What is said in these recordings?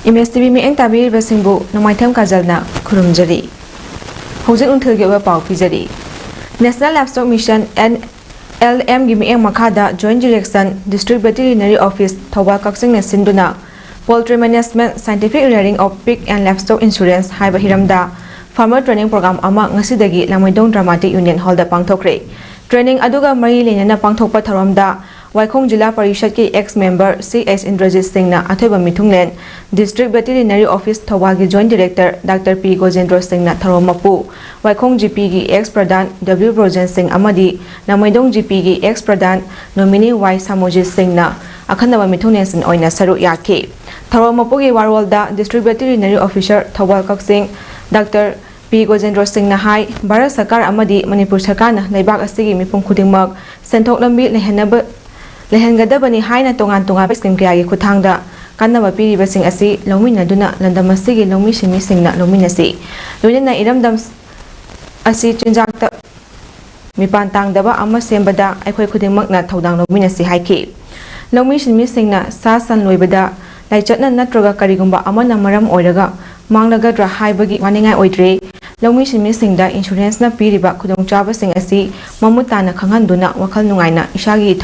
MSTV mi eng tabiri basingbu Nomaitham Kajalna khurumjari. Hojik unthilgi oba pau pijari. National Livestock Mission NLM gi mi eng makhada Joint Direction District Veterinary Office Thobal Kaksing na sinduna Poultry Management Scientific Rearing of Pig and Livestock Insurance haiba hiramda Farmer Training Program ama ngasidagi Lamaidong Dramatic Union Hall da pangthokre. Training aduga mari lenana pangthokpa tharamda Waikhong Jilla Parishad ki ex-member C.S. Indrajit Singh na athoiba mithunglen District Veterinary Office Thobal gi Joint Director Dr. P. Gojendra Singh na tharomapu Waikhong GP gi ex-Pradhan W. Brojen Singh amadi Lamaidong GP gi ex-Pradhan nominee Y. Samojit Singh na akhanaba mithunglen sin oina saru yakhe tharomapu gi warolda District Veterinary Officer Thobal Kaksing Dr. P. Gojendra Singh na hai Bharat Sarkar amadi Manipur Sarkar na leibak asigi mipum khudingmak senthok lambi lehengadabani haina tongan scheme kaya gi khuthangda kannaba piribasing asi lominaduna landamasigi lomi simi singna lominasi loina iramdam asi chinjakta mipan tangdaba ama sembada aikhoi khudingmakna thodang lominasi haiki lomi simi singna sa san loibada laichatna natroga karigumba amana maram oiraga mangnagadra haibagi waningai oidre lomi simi singda insurance na piriba khudongchaba sing asi mamutana khanghanduna wakhal nungaina isagi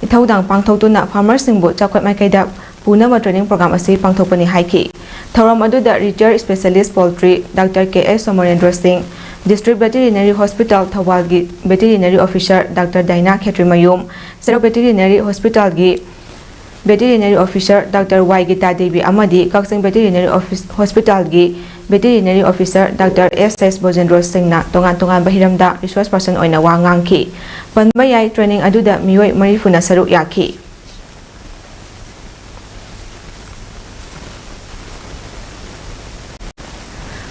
Ithaudang pangthokuna farmer singbu chakwat maikaida punama training program asi pangthokpani haiki thoram aduda retired specialist poultry Dr. K.S. Somarendra Singh District Veterinary Hospital Thobal gi veterinary officer Dr. Daina Khetrimayum Sero Veterinary Hospital gi veterinary officer Dr. Y. Gita Devi amadi Kaksing Veterinary Hospital gi veterinary officer Dr. S.S. Bojendra Singh na tongan bahiramda resource person oina wa ngangki panbayai training aduda mioi marifuna saru yakhi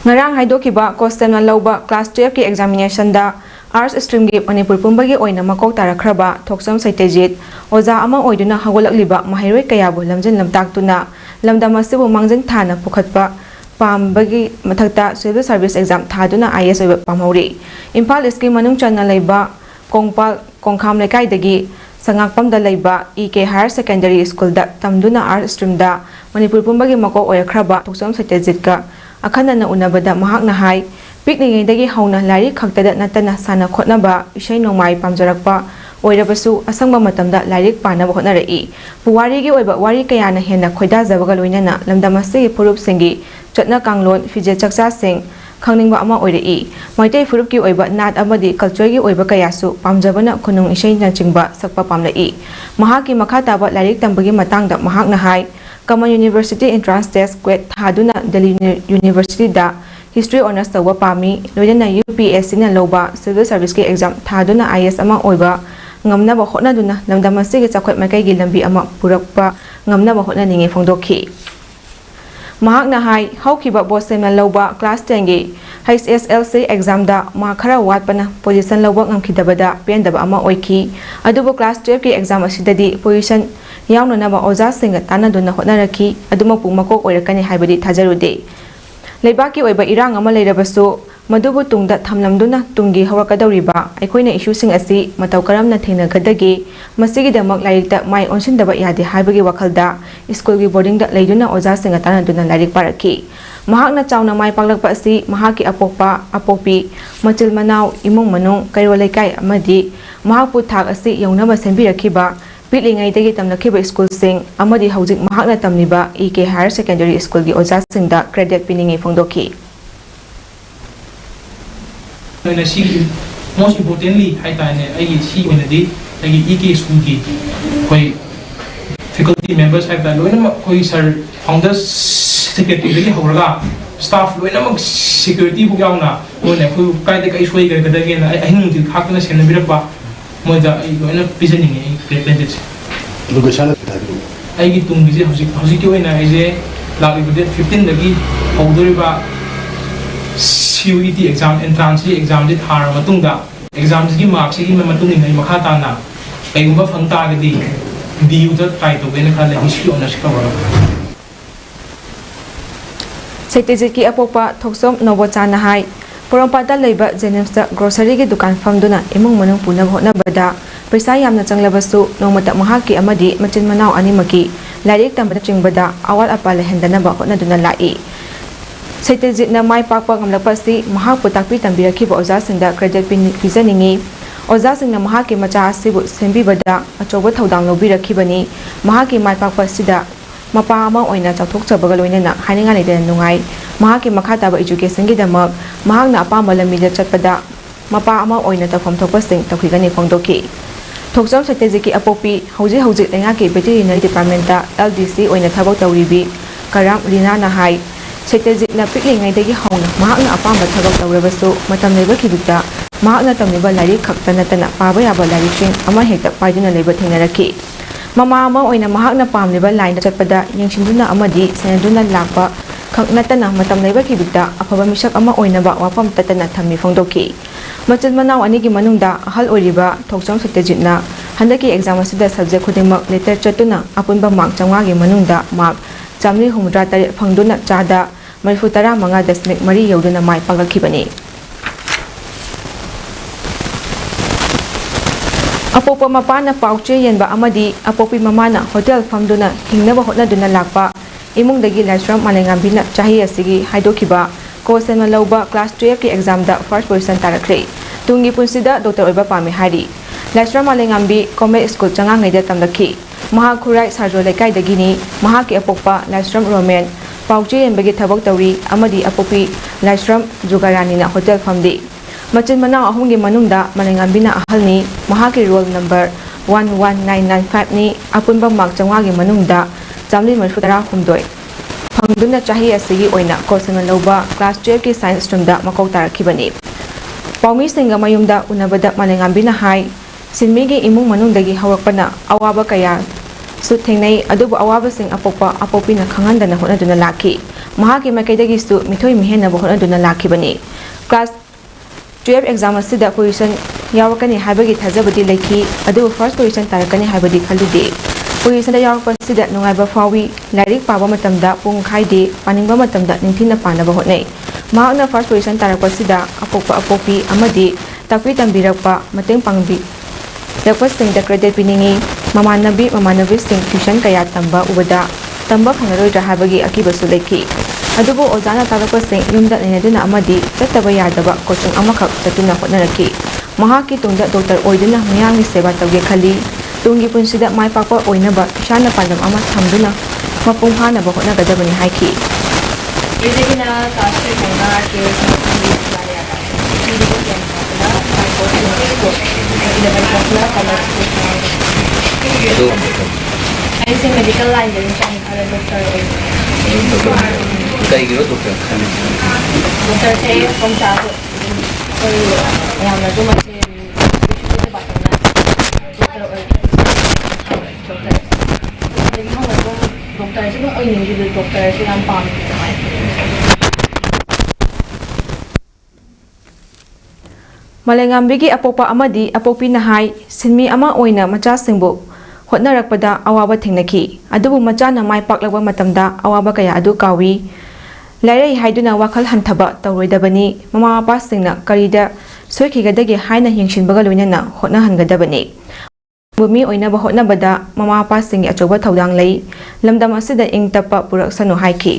ngarang haidokiba coastal na lauba class 12 ki examination da arts stream gi Manipur pumbagi oina makok tarakhraba thoksam saitejit oja ama oiduna hagolakliba mahairoi kayabu lamjin lamtaktuna lamdamasibu mangjin thana pukhatpa Pambagi mathakta civil service exam thaduna IS oiba pamhori Impal East manung channa leiba Kongpal Kongkham lekai dagi sangakpamda leiba EK Higher Secondary School da tamduna art stream da Manipur pumbagi mako oyakhraba thoksam saitejit akhana na unabada mahakna hai pikni dagi hauna lari khaktada natana sana khotnaba isai nomai pamjarakpa oirabasu asangba matamda lairik panaba hotnarai puwari gi oiba wari kayana hena khoida jabaga loinana lamdamasi purup singi chatna kanglon fije chaksa sing khangningba ama oirai maitei furup ki oiba nat amadi culture gi oiba kayasu pamjabana khunung isai na chingba sakpa pamlai mahaki makhata ba lairik tambagi matangda mahakna hai Common University Entrance Test Quet thaduna Delhi University da History Honours tawba pami loinana UPSC na loba Civil Service ki exam thaduna IS ama oiba ngamnaba hotnaduna lamdamasigi chakhwat makai gi lambi ama purakpa ngamnaba hotnaningi phongdokhi mahakna hai haukiba bosema loba class 10 gi HSLC exam da ma khara watpana position loba ngamkhidabada pendaba ama oiki adubo class 12 ki exam asidadi position yawnanaba oja singa tanaduna hotnarakhi adumapu makok oirakani haibadi thajarude leibaki oiba irang ama leirabasu Madubu tungda thamlamduna tungi hawakadawriba aikoina issue sing asi mataw karamna thengnagadagi masigidamak lairikta mai onsindaba yade haibagi wakhalda school gi boarding da leiduna oja singa tanaduna lairik parakhi mahakna chawna mai paklakpa asi mahaki apopi machil manaw imong manung kairolaikai amadi mahakpu thak asi yawnaba senbirakhiba pitlingai dagi tamlakhiba school sing amadi hawjik mahakna tamliba EK Higher Secondary School gi oja singda credit piningi phongdokhi most importantly, I see when the EK school faculty members have that founders secretary staff security book yauna when who kind of issue again I know the happiness and the birapa more than presenting presented. I get to visit Hosiki and I say like 15 the older CUET exam entrance exam di thara matungda exam gi marks gi matung ni makha ta na kaigumba phangta ga di DU da try to ben khala history honors cover Saitejit ki apopa thoksom nobocana hai Porompata leiba Jenimsta grocery gi dukan famduna imung manung punab hotna bada paisa yamna changlabasu nomata mahaki amadi machin manaw animaki ꯂꯥꯏꯔꯤꯛ ꯇꯝꯕꯗ ꯆꯤꯡꯕꯗ ꯑꯋꯥꯠ ꯑꯄꯥ ꯂꯩꯍꯟꯗꯅꯕ ꯍꯣꯠꯅꯗꯨꯅ ꯂꯥꯛꯏ ꯁꯩꯇꯖꯤꯠꯅ ꯃꯥꯏ ꯄꯥꯛꯄ ꯉꯝꯂꯛꯄ ꯑꯁꯤ ꯃꯍꯥꯛꯄꯨ ꯇꯥꯛꯄꯤ ꯇꯝꯕꯤꯔꯛꯈꯤꯕ ꯑꯣꯖꯥꯁꯤꯡꯗ ꯀ꯭ꯔꯦꯗꯤꯠ ꯄꯤꯖꯅꯤꯡꯏ ꯑꯣꯖꯥꯁꯤꯡꯅ ꯃꯍꯥꯛꯀꯤ ꯃꯆꯥ ꯑꯁꯤꯕꯨ ꯁꯦꯝꯕꯤꯕꯗ ꯑꯆꯧꯕ ꯊꯧꯗꯥꯡ ꯂꯧꯕꯤꯔꯛꯈꯤꯕꯅꯤ ꯃꯍꯥꯛꯀꯤ ꯃꯥꯏ ꯄꯥꯛꯄ ꯑꯁꯤꯗ ꯃꯄꯥ ꯑꯃ ꯑꯣꯏꯅ ꯆꯥꯎꯊꯣꯛꯆꯕꯒ ꯂꯣꯏꯅꯅ ꯍꯥꯏꯅꯤꯡꯉꯥꯏ ꯂꯩꯇꯅ ꯅꯨꯡꯉꯥꯏ ꯃꯍꯥꯛꯀꯤ ꯃꯈꯥ ꯇꯥꯕ ꯏꯖꯨꯀꯦꯁꯟꯒꯤꯗꯃꯛ ꯃꯍꯥꯛꯅ ꯑꯄꯥꯝꯕ ꯂꯝꯕꯤꯗ ꯆꯠꯄꯗ ꯃꯄꯥ ꯑꯃ ꯑꯣꯏꯅ ꯇꯧꯐꯝ ꯊꯣꯛꯄꯁꯤꯡ ꯇꯧꯈꯤꯒꯅꯤ ꯐꯣꯡꯗꯣꯛꯈꯤ ꯊꯣꯛꯆꯝ ꯁꯩꯇꯖꯤꯠꯀꯤ ꯑꯄꯣꯛꯄꯤ ꯍꯧꯖꯤꯛ ꯂꯩꯉꯥꯛꯀꯤ ꯚꯦꯇꯦꯔꯤꯅꯔꯤ ꯗꯤꯄꯥꯔꯠꯃꯦꯟꯇ LDC ꯑꯣꯏꯅ ꯊꯕꯛ ꯇꯧꯔꯤꯕꯤ ꯀꯔꯥꯝ ꯂꯤꯅꯥꯅ ꯍꯥꯏ ꯁꯩꯇꯖꯤꯠꯅ ꯄꯤꯛꯂꯤꯉꯩꯗꯒꯤ ꯍꯧꯅ ꯃꯍꯥꯛꯅ ꯑꯄꯥꯝꯕ ꯊꯕꯛ ꯇꯧꯔꯕꯁꯨ ꯃꯇꯝ ꯂꯩꯕꯈꯤꯕꯗ ꯃꯍꯥꯛꯅ ꯇꯝꯂꯤꯕ ꯂꯥꯏꯔꯤꯛ ꯈꯛꯇ ꯅꯠꯇꯅ ꯄꯥꯕ ꯌꯥꯕ ꯂꯥꯏꯔꯤꯛꯁꯤꯡ ꯑꯃꯍꯦꯛꯇ ꯄꯥꯏꯗꯨꯅ ꯂꯩꯕ ꯊꯦꯡꯅꯔꯛꯈꯤ ꯃꯃꯥ ꯑꯃ ꯑꯣꯏꯅ ꯃꯍꯥꯛꯅ ꯄꯥꯝꯂꯤꯕ ꯂꯥꯏꯟꯗ ꯆꯠꯄꯗ ꯌꯦꯡꯁꯤꯟꯗꯨꯅ ꯑꯃꯗꯤ ꯁꯦꯟꯅꯗꯨꯅ ꯂꯥꯛꯄ ꯈꯛ ꯅꯠꯇꯅ ꯃꯇꯝ ꯂꯩꯕꯈꯤꯕꯗ ꯑꯐꯕ ꯃꯤꯁꯛ ꯑꯃ ꯑꯣꯏꯅꯕ ꯋꯥꯐꯝ ꯇꯠꯇꯅ ꯊꯝꯃꯤ ꯐꯣꯡꯗꯣꯛꯈꯤ ꯃꯆꯤꯟ ꯃꯅꯥꯎ ꯑꯅꯤꯒꯤ ꯃꯅꯨꯡꯗ ꯑꯍꯜ ꯑꯣꯏꯔꯤꯕ ꯊꯣꯛꯆꯝ ꯁꯩꯇꯖꯤꯠꯅ ꯍꯟꯗꯛꯀꯤ ꯑꯦꯛꯖꯥꯝ ꯑꯁꯤꯗ ꯁꯕꯖꯦꯛ ꯈꯨꯗꯤꯡꯃꯛ ꯂꯦꯇꯔ ꯆꯠꯇꯨꯅ ꯑꯄꯨꯟꯕ ꯃꯥꯔꯛ 500ꯒꯤ ꯃꯅꯨꯡꯗ ꯃꯥꯔꯛ 153 ꯐꯪꯗꯨꯅ ꯆꯥꯗ 35.3 ꯌꯧꯗꯨꯅ ꯃꯥꯏ ꯄꯥꯛꯂꯛꯈꯤꯕꯅꯤ ꯑꯄꯣꯛꯄ ꯃꯄꯥꯅ ꯄꯥꯎꯆꯦ ꯌꯦꯟꯕ ꯑꯃꯗꯤ ꯑꯄꯣꯛꯄꯤ ꯃꯃꯥꯅ ꯍꯣꯇꯦꯜ ꯐꯝꯗꯨꯅ ꯍꯤꯡꯅꯕ ꯍꯣꯠꯅꯗꯨꯅ ꯂꯥꯛꯄ ꯏꯃꯨꯡꯗꯒꯤ ꯂꯥꯏꯁ꯭ꯔꯝ ꯃꯥꯂꯦꯝꯉꯥꯟꯕꯤꯅ ꯆꯍꯤ ꯑꯁꯤꯒꯤ ꯍꯥꯏꯗꯣꯛꯈꯤꯕ ꯀꯣꯁꯦꯟꯅ ꯂꯧꯕ ꯀ꯭ꯂꯥꯁ 12ꯀꯤ ꯑꯦꯛꯖꯥꯝꯗ ꯐꯥꯔꯁ ꯄꯣꯖꯤꯁꯟ ꯇꯥꯔꯛꯈ꯭ꯔꯦ ꯇꯨꯡꯒꯤ ꯄꯨꯟꯁꯤꯗ ꯗꯣꯛꯇꯔ ꯑꯣꯏꯕ ꯄꯥꯝꯃꯤ ꯍꯥꯏꯔꯤ ꯂꯥꯏꯁ꯭ꯔꯝ ꯃꯥꯂꯦꯝꯉꯥꯟꯕꯤ ꯀꯣꯃꯦꯠ ꯁ꯭ꯀꯨꯜ ꯆꯉꯥꯡꯉꯩꯗ ꯇꯝꯂꯛꯈꯤ ꯃꯍꯥꯛ ꯈꯨꯔꯥꯏ ꯁꯥꯔꯖꯣ ꯂꯩꯀꯥꯏꯗꯒꯤꯅꯤ ꯃꯍꯥꯛꯀꯤ ꯑꯄꯣꯛꯄ ꯂꯥꯏꯁ꯭ꯔꯝ ꯔꯣꯃꯦꯟ ꯄꯥꯎꯆꯦ ꯌꯦꯟꯕꯒꯤ ꯊꯕꯛ ꯇꯧꯔꯤ ꯑꯃꯗꯤ ꯑꯄꯣꯛꯄꯤ ꯂꯥꯏꯁ꯭ꯔꯝ ꯖꯨꯒꯥꯔꯥꯅꯤꯅ ꯍꯣꯇꯦꯜ ꯐꯝꯂꯤ ꯃꯆꯤꯟ ꯃꯅꯥꯎ ꯑꯍꯨꯝꯒꯤ ꯃꯅꯨꯡꯗ ꯃꯥꯂꯦꯝꯉꯥꯟꯕꯤꯅ ꯑꯍꯜꯅꯤ ꯃꯍꯥꯛꯀꯤ ꯔꯣꯜ ꯅꯝꯕꯔ 11995ꯅꯤ ꯑꯄꯨꯟꯕ ꯃꯥꯔꯛ 500ꯒꯤ ꯃꯅꯨꯡꯗ 138 ꯐꯪꯗꯨꯅ ꯆꯍꯤ ꯑꯁꯤꯒꯤ ꯑꯣꯏꯅ ꯀꯣꯁꯦꯟꯅ ꯂꯧꯕ ꯀ꯭ꯂꯥꯁ 12ꯀꯤ ꯁꯥꯏꯟꯁ ꯁ꯭ꯇ꯭ꯔꯤꯝꯗ ꯃꯀꯣꯛ ꯇꯥꯔꯛꯈꯤꯕꯅꯤ ꯄꯥꯎꯃꯤꯁꯤꯡꯒ ꯃꯌꯨꯝꯗ ꯎꯅꯕꯗ ꯃꯥꯂꯦꯝꯉꯥꯟꯕꯤꯅ ꯍꯥꯏ ꯁꯤꯟꯃꯤꯒꯤ ꯏꯃꯨꯡ ꯃꯅꯨꯡꯗꯒꯤ ꯍꯧꯔꯛꯄꯅ ꯑꯋꯥꯕ ꯀꯌꯥꯁꯨ ꯊꯦꯡꯅꯩ ꯑꯗꯨꯕꯨ ꯑꯋꯥꯕꯁꯤꯡ ꯑꯄꯣꯛꯄꯤꯅ ꯈꯪꯍꯟꯗꯅ ꯍꯣꯠꯅꯗꯨꯅ ꯂꯥꯛꯈꯤ ꯃꯍꯥꯛꯀꯤ ꯃꯥꯏꯀꯩꯗꯒꯤꯁꯨ ꯃꯤꯊꯣꯏ ꯃꯤꯍꯦꯟꯅꯕ ꯍꯣꯠꯅꯗꯨꯅ ꯂꯥꯛꯈꯤꯕꯅꯤ ꯀ꯭ꯂꯥꯁ 12 ꯑꯦꯛꯖꯥꯝ ꯑꯁꯤꯗ ꯄꯣꯖꯤꯁꯟ ꯌꯥꯎꯔꯛꯀꯅꯤ ꯍꯥꯏꯕꯒꯤ ꯊꯥꯖꯕꯗꯤ ꯂꯩꯈꯤ ꯑꯗꯨꯕꯨ ꯐꯥꯔꯁ ꯄꯣꯖꯤꯁꯟ ꯇꯥꯔꯛꯀꯅꯤ ꯍꯥꯏꯕꯗꯤ ꯈꯜꯂꯨꯗꯦ ꯄꯣꯖꯤꯁꯟꯗ ꯌꯥꯎꯔꯛꯄ ꯑꯁꯤꯗ ꯅꯨꯡꯉꯥꯏꯕ ꯐꯥꯎꯏ ꯂꯥꯏꯔꯤꯛ ꯄꯥꯕ ꯃꯇꯝꯗ ꯄꯨꯡ ꯈꯥꯏꯗꯦ ꯄꯥꯅꯤꯡꯕ ꯃꯇꯝꯗ ꯅꯤꯡꯊꯤꯅ ꯄꯥꯅꯕ ꯍꯣꯠꯅꯩ ꯃꯍꯥꯛꯅ ꯐꯥꯔꯁ ꯄꯣꯖꯤꯁꯟ ꯇꯥꯔꯛꯄꯁꯤꯗ ꯑꯄꯣꯛꯄꯤ ꯑꯃꯗꯤ ꯇꯥꯛꯄꯤ ꯇꯝꯕꯤꯔꯛꯄ ꯃꯇꯦꯡ ꯄꯥꯡꯕꯤꯔꯛꯄꯁꯤꯡꯗ ꯀ꯭ꯔꯦꯗꯤꯠ ꯄꯤꯅꯤꯡꯏ ꯃꯃꯥꯟꯅꯕꯤꯁꯤꯡ ꯇ꯭ꯌꯨꯁꯟ ꯀꯌꯥ ꯇꯝꯕ ꯎꯕꯗ ꯇꯝꯕ ꯐꯪꯂꯔꯣꯏꯗ꯭ꯔꯥ ꯍꯥꯏꯕꯒꯤ ꯑꯀꯤꯕꯁꯨ ꯂꯩꯈꯤ ꯑꯗꯨꯕꯨ ꯑꯣꯖꯥꯅ ꯇꯥꯛꯂꯛꯄꯁꯤꯡ ꯌꯨꯝꯗ ꯂꯩꯅꯗꯨꯅ ꯑꯃꯗꯤ ꯆꯠꯇꯕ ꯌꯥꯗꯕ ꯀꯣꯆꯤꯡ ꯑꯃꯈꯛ ꯆꯠꯇꯨꯅ ꯍꯣꯠꯅꯔꯛꯈꯤ ꯃꯍꯥꯛꯀꯤ ꯇꯨꯡꯗ ꯗꯣꯛꯇꯔ ꯑꯣꯏꯗꯨꯅ ꯃꯤꯌꯥꯝꯒꯤ ꯁꯦꯕꯥ ꯇꯧꯒꯦ ꯈꯜꯂꯤ ꯇꯨꯡꯒꯤ ꯄꯨꯟꯁꯤꯗ ꯃꯥꯏ ꯄꯥꯛꯄ ꯑꯣꯏꯅꯕ ꯏꯁꯥꯅ ꯄꯥꯟꯗꯝ ꯑꯃ ꯊꯝꯗꯨꯅ ꯃꯄꯨꯡ ꯐꯥꯅꯕ ꯍꯣꯠꯅꯒꯗꯕꯅꯤ ꯍꯥꯏꯈꯤ ꯑꯩꯁꯦ ꯃꯦꯗꯤꯀꯦꯜ ꯂꯥꯏꯟꯗ ꯆꯪꯈ꯭ꯔꯦ ꯗꯣꯛꯇꯔ ꯀꯩꯒꯤꯔꯣ ꯗꯣꯛꯇꯔ ꯈꯜꯂꯤ ꯗꯣꯛꯇꯔꯁꯦ ꯄꯝꯆꯥꯁꯨ ꯌꯥꯝꯅꯁꯨ ꯃꯁꯦ ꯁꯦꯕꯥ ꯇꯧꯅ ꯗꯣꯛꯇꯔ ꯑꯗꯒꯤ ꯍꯧꯅꯁꯨ ꯗꯣꯛꯇꯔꯁꯨ ꯑꯗꯨꯝ ꯑꯣꯏꯅꯤꯡꯈꯤꯕ ꯗꯣꯛꯇꯔꯁꯨ ꯌꯥꯝ ꯄꯥꯝꯃꯦ ꯃꯥꯂꯦꯝꯉꯥꯟꯕꯤꯒꯤ ꯑꯄꯣꯛꯄ ꯑꯃꯗꯤ ꯑꯄꯣꯛꯄꯤꯅ ꯍꯥꯏ ꯁꯤꯟꯃꯤ ꯑꯃ ꯑꯣꯏꯅ ꯃꯆꯥꯁꯤꯡꯕꯨ ꯍꯣꯠꯅꯔꯛꯄꯗ ꯑꯋꯥꯕ ꯊꯦꯡꯅꯈꯤ ꯑꯗꯨꯕꯨ ꯃꯆꯥꯅ ꯃꯥꯏ ꯄꯥꯛꯂꯛꯄ ꯃꯇꯝꯗ ꯑꯋꯥꯕ ꯀꯌా ꯑꯗꯨ ꯀꯥꯎꯏ ꯂꯩꯔꯩ ꯍꯥꯏꯗꯨꯅ ꯋꯥꯈꯜ ꯍꯟꯊꯕ ꯇꯧꯔꯣꯏꯗꯕꯅꯤ ꯃꯃꯥ ꯃꯄꯥꯁꯤꯡꯅ ꯀꯔꯤꯗ ꯁꯣꯏꯈꯤꯒꯗꯒꯦ ꯍꯥꯏꯅ ꯌꯦꯡꯁꯤꯟꯕꯒ ꯂꯣꯏꯅꯅ ꯍꯣꯠꯅꯍꯟꯒꯗꯕꯅꯤ ꯃꯤ ꯑꯣꯏꯅꯕ ꯍꯣꯠꯅꯕꯗ ꯃꯃꯥ ꯃꯄꯥꯁꯤꯡꯒꯤ ꯑꯆꯧꯕ ꯊꯧꯗꯥꯡ ꯂꯩ ꯂꯝꯗꯝ ꯑꯁꯤꯗ ꯏꯪ ꯇꯞꯄ ꯄꯨꯔꯛꯁꯅꯨ ꯍꯥꯏꯈꯤ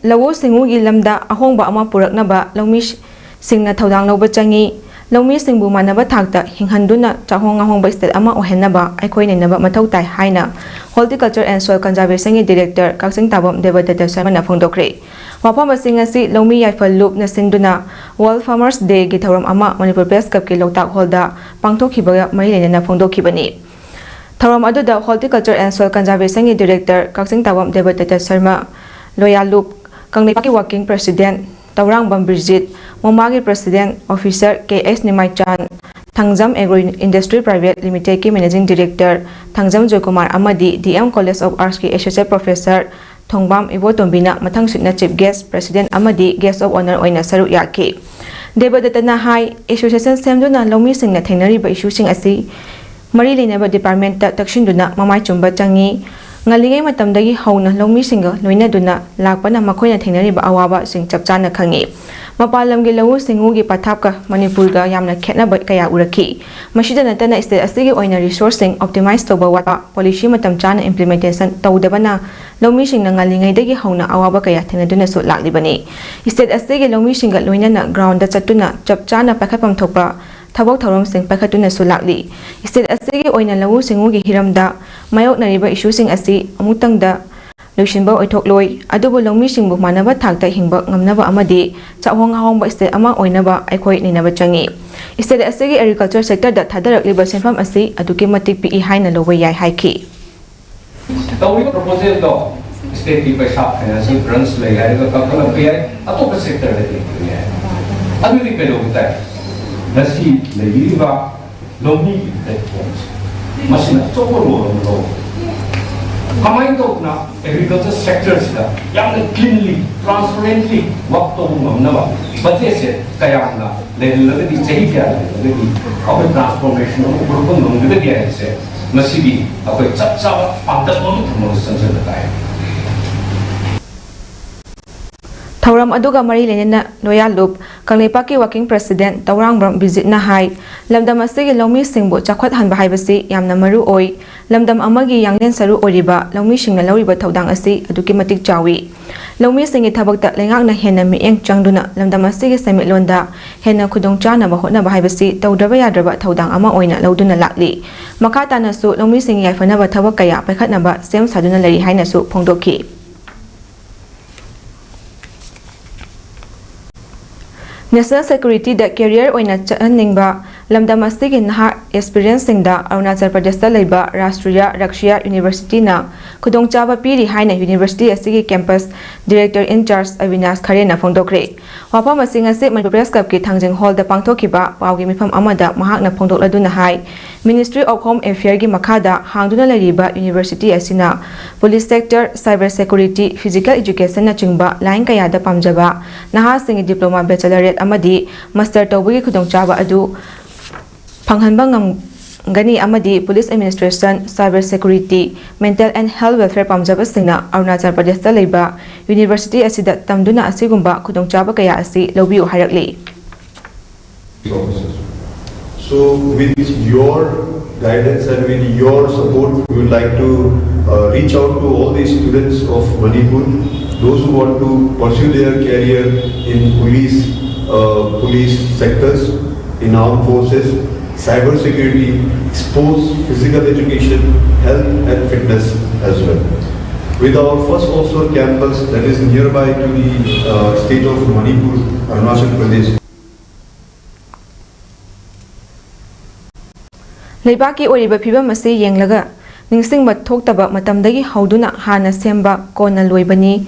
ꯂꯧꯎ ꯁꯤꯡꯎꯒꯤ ꯂꯝꯗ ꯑꯍꯣꯡꯕ ꯑꯃ ꯄꯨꯔꯛꯅꯕ ꯂꯧꯃꯤꯁꯤꯡꯅ ꯊꯧꯗꯥꯡ ꯂꯧꯕ ꯆꯪꯏ ꯂꯧꯃꯤꯁꯤꯡꯕꯨ ꯃꯥꯟꯅꯕ ꯊꯥꯛꯇ ꯍꯤꯡꯍꯟꯗꯨꯅ ꯆꯥꯍꯣꯡ ꯉꯥꯍꯣꯡꯕ ꯁ꯭ꯇꯦꯠ ꯑꯃ ꯑꯣꯏꯍꯟꯅꯕ ꯑꯩꯈꯣꯏ ꯅꯩꯅꯕ ꯃꯊꯧ ꯇꯥꯏ ꯍꯥꯏꯅ ꯍꯣꯔꯇꯤꯀꯜꯆꯔ ꯑꯦꯟड ꯁꯣꯏꯜ ꯀꯟꯖꯥꯔꯕꯦꯁꯟꯒꯤ ꯗꯤꯔꯦꯛꯇꯔ ꯀꯛꯆꯤꯡ ꯇꯥꯕꯝ ꯗꯦꯕꯗꯠꯇ ꯁꯔꯃꯅ ꯐꯣꯡꯗꯣꯛꯈ꯭ꯔꯦ ꯋꯥꯐꯝ ꯑꯁꯤ ꯉꯁꯤ ꯂꯧꯃꯤ ꯌꯥꯏꯐ ꯂꯨꯞꯅ ꯁꯤꯟꯗꯨꯅ ꯋꯥꯔꯜꯗ ꯐꯥꯔꯃꯔꯁ ꯗꯦꯒꯤ ꯊꯧꯔꯝ ꯑꯃ ꯃꯅꯤꯄꯨꯔ ꯄ꯭ꯔꯦꯁ ꯀ꯭ꯂꯕꯀꯤ ꯂꯣꯛꯇꯥꯛ ꯍꯣꯜꯗ ꯄꯥꯡꯊꯣꯛꯈꯤꯕꯒ ꯃꯔꯤ ꯂꯩꯅꯅ ꯐꯣꯡꯗꯣꯛꯈꯤꯕꯅꯤ ꯊꯧꯔꯝ ꯑꯗꯨꯗ ꯍꯣꯔꯇꯤꯀꯜꯆꯔ ꯑꯦꯟड ꯁꯣꯏꯜ ꯀꯟꯖꯥꯔꯕꯦꯁꯟꯒꯤ ꯗꯤꯔꯦꯛꯇꯔ ꯀꯛꯆꯤꯡ ꯇꯥꯕꯝ ꯗꯦꯕꯗꯠꯇ ꯁꯔꯃ ꯂꯣꯌꯥꯂꯨꯞ ꯀꯪꯂꯩꯄꯥꯛꯀꯤ ꯋꯥꯔꯀꯤꯡ ꯄ꯭ꯔꯁꯤꯗꯦꯟꯠ ꯇꯧꯔꯥꯡꯕꯝ ꯕ꯭ꯔꯤꯖꯤꯠ ꯃꯣꯃꯥꯒꯤ president officer KS Nimaichand Thangjam agro industry private ꯂꯤꯃꯤꯇꯦꯗꯀꯤ ꯃꯦꯅꯦꯖꯤꯡ ꯗꯤꯔꯦꯛꯇꯔ ꯊꯥꯡꯖꯝ ꯖꯣꯏꯀꯨꯃꯥꯔ ꯑꯃꯗꯤ DM ꯀꯣꯂꯦꯖ ꯑꯣꯐ ꯑꯥꯔꯠꯁꯀꯤ ꯑꯦꯁꯣꯁꯤꯌꯦꯠ ꯄ꯭ꯔꯣꯐꯦꯁꯔ ꯊꯣꯡꯕꯥꯝ ꯏꯕꯣꯇꯣꯝꯕꯤꯅ ꯃꯊꯪꯁꯤꯠꯅ ꯆꯤꯐ ꯒꯦꯁꯠ ꯄ꯭ꯔꯁꯤꯗꯦꯟꯠ ꯑꯃꯗꯤ ꯒꯦꯁꯠ ꯑꯣꯐ ꯑꯣꯅꯔ ꯑꯣꯏꯅ ꯁꯔꯨꯛ ꯌꯥꯈꯤ ꯗꯦꯕꯗꯠꯇꯅ ꯍꯥꯏ ꯑꯦꯁꯣꯁꯤꯌꯦꯁꯟ ꯁꯦꯝꯗꯨꯅ ꯂꯧꯃꯤꯁꯤꯡꯅ ꯊꯦꯡꯅꯔꯤꯕ ꯏꯁꯨꯁꯤꯡ ꯑꯁꯤ ꯃꯔꯤ ꯂꯩꯅꯕ ꯗꯤꯄꯥꯔꯠꯃꯦꯟꯠꯇ ꯇꯛꯁꯤꯟꯗꯨꯅ ꯃꯃꯥꯏ ꯆꯨꯝꯕ ꯆꯪꯏ ngaligai matamdagi hauna lawmisinga loinaduna lakpana makoina thengnariba awaba sing chapchana khangi mapalamgi lawu singugi pathapka manipurga yamna khetnaba kaya uraki masida natana state asigi oina resourcing optimize toba wata policy matam chana implementation tawdabana lawmisingna ngaligai dagi hauna awaba kaya thengnaduna su laklibani state asigi lawmisinga loinana ground da chatuna chapchana pakhapam thokpa Thabok Thorom Singh Pakhatuna Sulakli. State Asigi Oina Lawu Singugi Hiramda, Mayok Nariba issue sing Asi, Amutangda, Lushinba Oitokloi, Adobo Lomi Singbu Manaba Takta Hingba, Ngamnava Amadi, Chahong Hongba State Ama Oinaba, Aikoi Ninaba Changi. State Asigi Agriculture Sector that Tadarak Liberation from Asi, Adukimatik PE Haina Lowe Yai Haiki. The proposal though, state people shop financing runs like I got a couple of years, a top sector that I think that. Nasi legiba lomi platforms masih nak coba lo. Kamain tu na agriculture sector sila yang cleanly, transparently waktu mengambil budget se kaya na level lagi cahaya kaya lagi apa transformation berpun mengambil kaya se masih di apa cap pantas mengambil sense kaya. Thauram aduga mari lenena loya loop Kanglepaki working president Taurangbram visit na hai lamdam asigi lawmi singbu chakhwat hanba haibasi yamna maru oi lamdam amagi yanglen saru oriba lawmi singna lawriba thaudang asi aduki matik chawi lawmi singi thabakta lengakna henna mieng changduna lamdam asigi semitlonda henna khudong chana ba hotna ba haibasi tawdraba yadraba thaudang ama oina lawduna lakli makata na su lawmi singi yaifana ba thabak kaya paikhatna ba sem saduna lari haina su phongdoki National Security da career oina chahaningba lamdam asigi naha experience singda Arunachal Pradesh da leiba Rashtriya Rakshiya University na khudongchaba piri haina university asigi campus director in charge Avinash Khare na phongdokre wapam asing ase Manipur Press Club ki thangjing hall da pangthokiba pawgi mifam amada mahakna phongdokladuna hai Ministry of Home Affairs gi makhada hangduna leriba university asina police sector cyber security physical education na chingba line kaya da pamjaba naha singi diploma bachelorate amadi master tawbugi khudongchaba adu phanghanba ngani amadi police administration cyber security mental and health welfare pamjaba singna Arunachal Pradesh da leiba university asida tamduna asigumba khudongchaba kaya asi lobiu harakli So with your guidance and with your support, we would like to reach out to all the students of Manipur, those who want to pursue their career in police sectors, in armed forces, cyber security, sports, physical education, health and fitness as well. With our first offshore campus that is nearby to the state of Manipur, Arunachal Pradesh. Leibaki oriba phibam ase yenglaga ningsingba thoktaba matamdagi hauduna hana semba kona loibani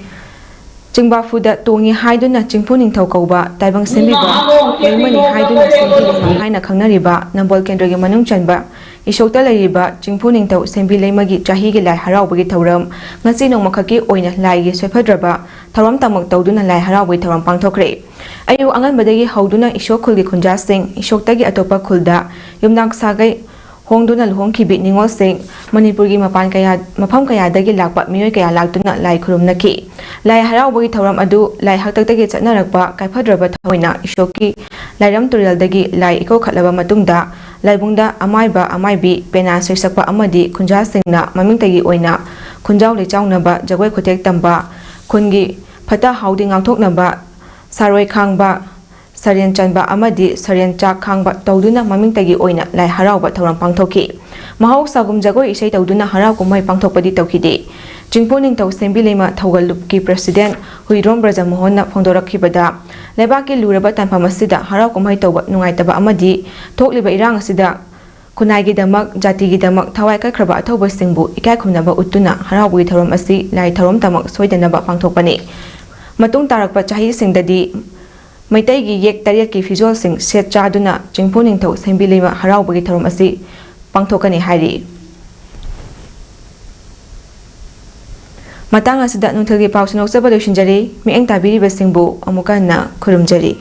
chingba fuda tongi haiduna chingpu ningthau kauba taibang sembiba yengmani haiduna sembi haina khangnariba nambol kendrogi manung chanba isokta lariba chingpu ningthau sembi leimagi chahi gi lai haraubagi thauram ngasi nongmakhaki oina laigi soifadraba thauram tamak tawduna lai haraubai thauram pangthokre ayu anganbadagi hauduna isokkhulgi khunja sing isoktagi atopa khulda yumnak sagai Hongduna Luhongki bit Ningol Singh, Manipurgi Mapam Kaya Dagi Lakpa, Mio Kaya Laktuna, Lai Kurumnaki. Lai Harawi Tauram Adu, Lai Haktaki Natnarakpa, Kaipadraba Tawina, Ishoki, Lai Ram Turial Dagi, Lai Iko Katlaba Matunda, Lai Bunda, Amaiba, Amaibi, Pena Sirsapa Amadi, Kunja Singna, Mamintagi Oina, Kunjau Lichaunaba, Jagwe Kotek Tamba, Kungi, Pata Houding Outoknaba, Saroi Kangba, Sarian Chanba Amadi, Sarian Chak Kangba, Tauduna, Mamintagi Oina, Lai Harauba Tauram Pangtoki. Mahau Sagum Jago Ishay Tauduna Harau Kumai Pangtopadi Tokidi. Jingponing Tau Sembilema Taugalupki President, Huidrom Braza Mohona Pondoraki Bada, Lebaki Luraba Tampamasida, Harau Kumai Toba, Nungaitaba Amadi, Tokliba Irang Sida, Kunagi Damak, Jatigi Damak, Tawaka Kraba, Toba Singbu, Ikakunaba Utuna, Harau Tauram Asi, Lai Tauram Tamak, Swedenaba Pangtopani. Matung Tarakpa Chahi Singdadi. Maitaigi yek tariaki visual sing set chaduna chingpu ningthau sembilema haraubagi thorom asi pangthokani hairi matang asida nungthilgi pawsunok sabado shinjari mieng tabiri basingbu amuka na khurumjari